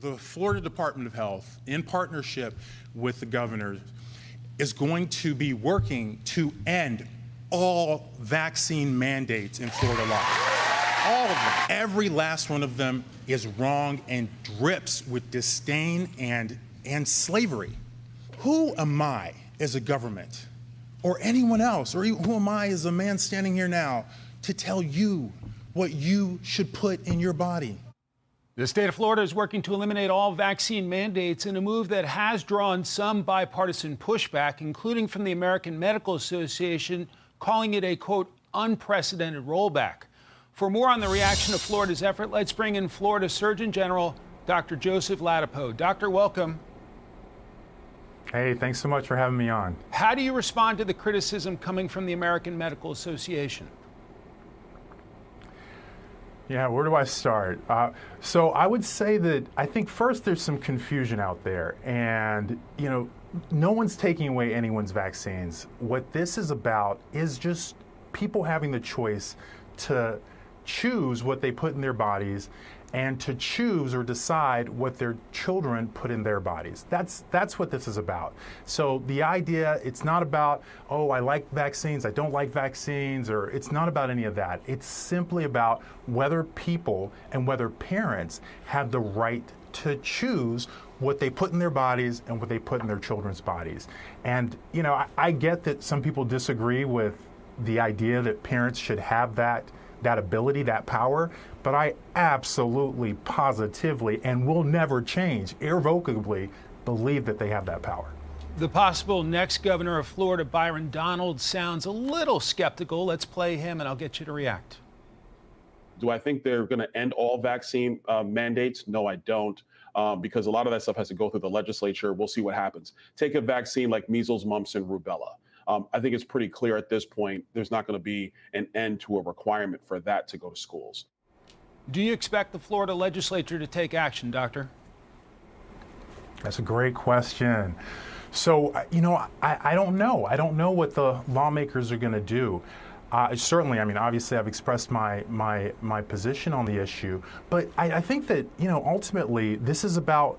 The Florida Department of Health, in partnership with the governor, is going to be working to end all vaccine mandates in Florida law. All of them. Every last one of them is wrong and drips with disdain and slavery. Who am I as a government, or anyone else, or who am I as a man standing here now, to tell you what you should put in your body? The state of Florida is working to eliminate all vaccine mandates in a move that has drawn some bipartisan pushback, including from the American Medical Association, calling it a, quote, unprecedented rollback. For more on the reaction of Florida's effort, let's bring in Florida Surgeon General Dr. Joseph Ladapo. Doctor, welcome. Hey, thanks so much for having me on. How do you respond to the criticism coming from the American Medical Association? Yeah, where do I start? So I would say that I think first there's some confusion out there, and no one's taking away anyone's vaccines. What this is about is just people having the choice to choose what they put in their bodies and to choose or decide what their children put in their bodies. That's what this is about. So the idea, it's not about, oh, I like vaccines, I don't like vaccines, or it's not about any of that. It's simply about whether people and whether parents have the right to choose what they put in their bodies and what they put in their children's bodies. And, I get that some people disagree with the idea that parents should have that ability, that power, but I absolutely, positively, and will never change, irrevocably believe that they have that power. The possible next governor of Florida, Byron Donalds, sounds a little skeptical. Let's play him and I'll get you to react. Do I think they're going to end all vaccine mandates? No, I don't, because a lot of that stuff has to go through the legislature. We'll see what happens. Take a vaccine like measles, mumps, and rubella. I think it's pretty clear at this point there's not going to be an end to a requirement for that to go to schools. Do you expect the Florida legislature to take action, Doctor? That's a great question. So, I don't know. I don't know what the lawmakers are going to do. Certainly, obviously I've expressed my position on the issue, but I think that, ultimately this is about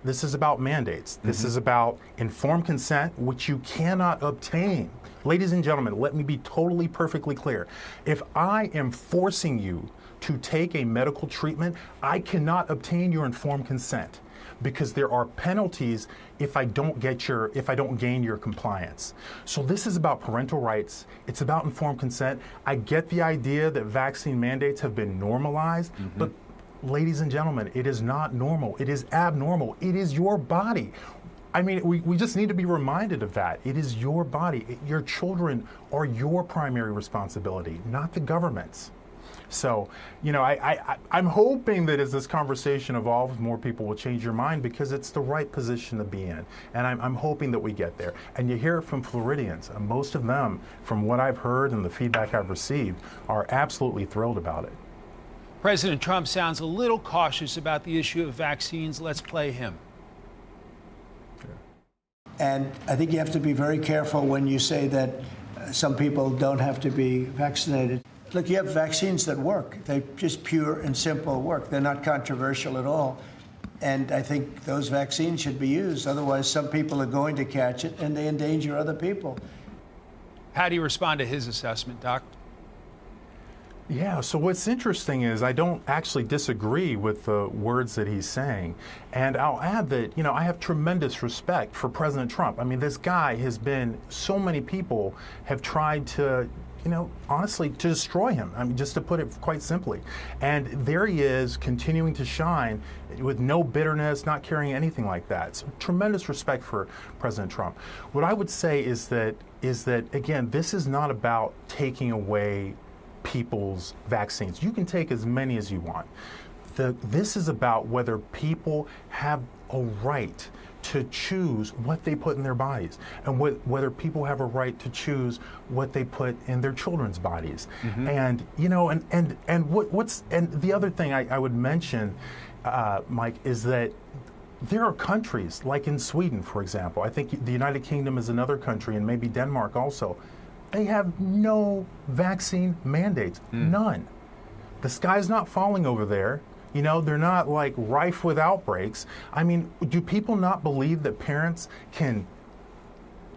mandates. Mm-hmm. This is about informed consent, which you cannot obtain. Ladies and gentlemen, let me be totally perfectly clear. If I am forcing you to take a medical treatment, I cannot obtain your informed consent, because there are penalties if I don't gain your compliance. So this is about parental rights. It's about informed consent. I get the idea that vaccine mandates have been normalized, mm-hmm. but ladies and gentlemen, it is not normal. It is abnormal. It is your body. We just need to be reminded of that. It is your body. Your children are your primary responsibility, not the government's. So, I'm hoping that as this conversation evolves, more people will change your mind, because it's the right position to be in. And I'm hoping that we get there. And you hear it from Floridians. And most of them, from what I've heard and the feedback I've received, are absolutely thrilled about it. President Trump sounds a little cautious about the issue of vaccines. Let's play him. And I think you have to be very careful when you say that some people don't have to be vaccinated. Look, you have vaccines that work. They just pure and simple work. They're not controversial at all. And I think those vaccines should be used. Otherwise, some people are going to catch it and they endanger other people. How do you respond to his assessment, Doc? Yeah, so what's interesting is I don't actually disagree with the words that he's saying. And I'll add that, I have tremendous respect for President Trump. This guy has been, so many people have tried to, honestly, to destroy him. Just to put it quite simply. And there he is, continuing to shine with no bitterness, not carrying anything like that. So tremendous respect for President Trump. What I would say is that again, this is not about taking away people's vaccines. You can take as many as you want. This is about whether people have a right to choose what they put in their bodies, and whether people have a right to choose what they put in their children's bodies. Mm-hmm. And the other thing I would mention, Mike, is that there are countries like in Sweden, for example. I think the United Kingdom is another country, and maybe Denmark also. They have no vaccine mandates, none. The sky's not falling over there They're not like rife with outbreaks. I mean, do people not believe that parents can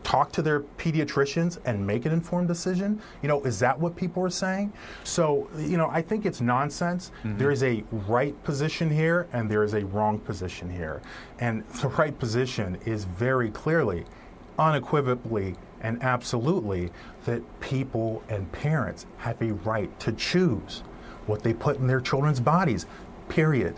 talk to their pediatricians and make an informed decision? Is that what people are saying? So, I think it's nonsense. There is a right position here and there is a wrong position here. And the right position is very clearly, unequivocally, and absolutely that people and parents have a right to choose what they put in their children's bodies, period.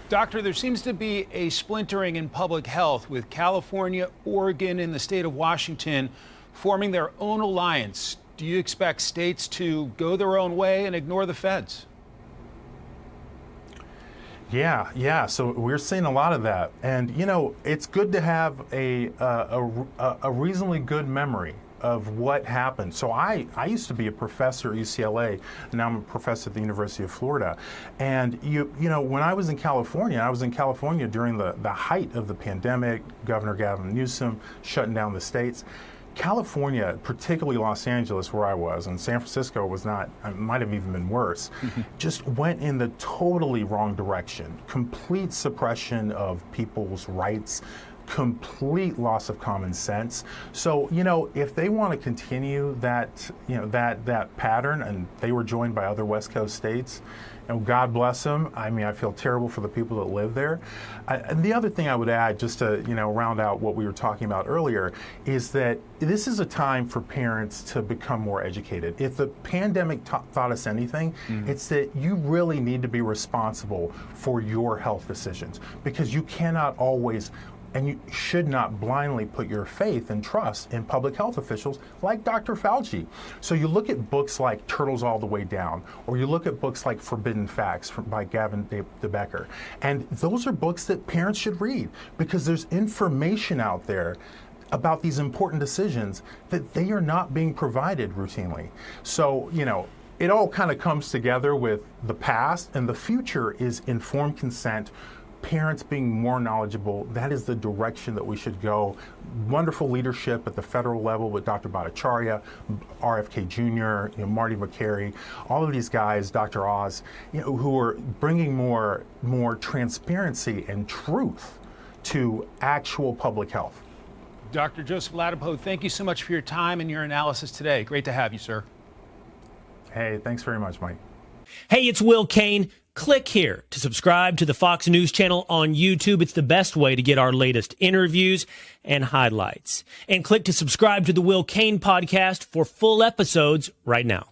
Doctor, there seems to be a splintering in public health with California, Oregon, and the state of Washington forming their own alliance. Do you expect states to go their own way and ignore the feds? Yeah. So we're seeing a lot of that. And, it's good to have a reasonably good memory of what happened. So I used to be a professor at UCLA, and now I'm a professor at the University of Florida. And when I was in California during the height of the pandemic, Governor Gavin Newsom shutting down the states. California, particularly Los Angeles, where I was, and San Francisco might have even been worse, just went in the totally wrong direction. Complete suppression of people's rights, complete loss of common sense. So, if they want to continue that pattern, and they were joined by other West Coast states, God bless them. I mean, I feel terrible for the people that live there. And the other thing I would add, just to round out what we were talking about earlier, is that this is a time for parents to become more educated. If the pandemic taught us anything, it's that you really need to be responsible for your health decisions, because you cannot always, and you should not blindly put your faith and trust in public health officials like Dr. Fauci. So you look at books like Turtles All the Way Down, or you look at books like Forbidden Facts by Gavin de Becker. And those are books that parents should read, because there's information out there about these important decisions that they are not being provided routinely. So, it all kind of comes together with the past, and the future is informed consent, parents being more knowledgeable. That is the direction that we should go. Wonderful leadership at the federal level with Dr. Bhattacharya, RFK Jr., Marty McCary, all of these guys, Dr. Oz, who are bringing more transparency and truth to actual public health. Dr. Joseph Ladapo, thank you so much for your time and your analysis today. Great to have you, sir. Hey, thanks very much, Mike. Hey, it's Will Cain. Click here to subscribe to the Fox News channel on YouTube. It's the best way to get our latest interviews and highlights. And click to subscribe to the Will Cain podcast for full episodes right now.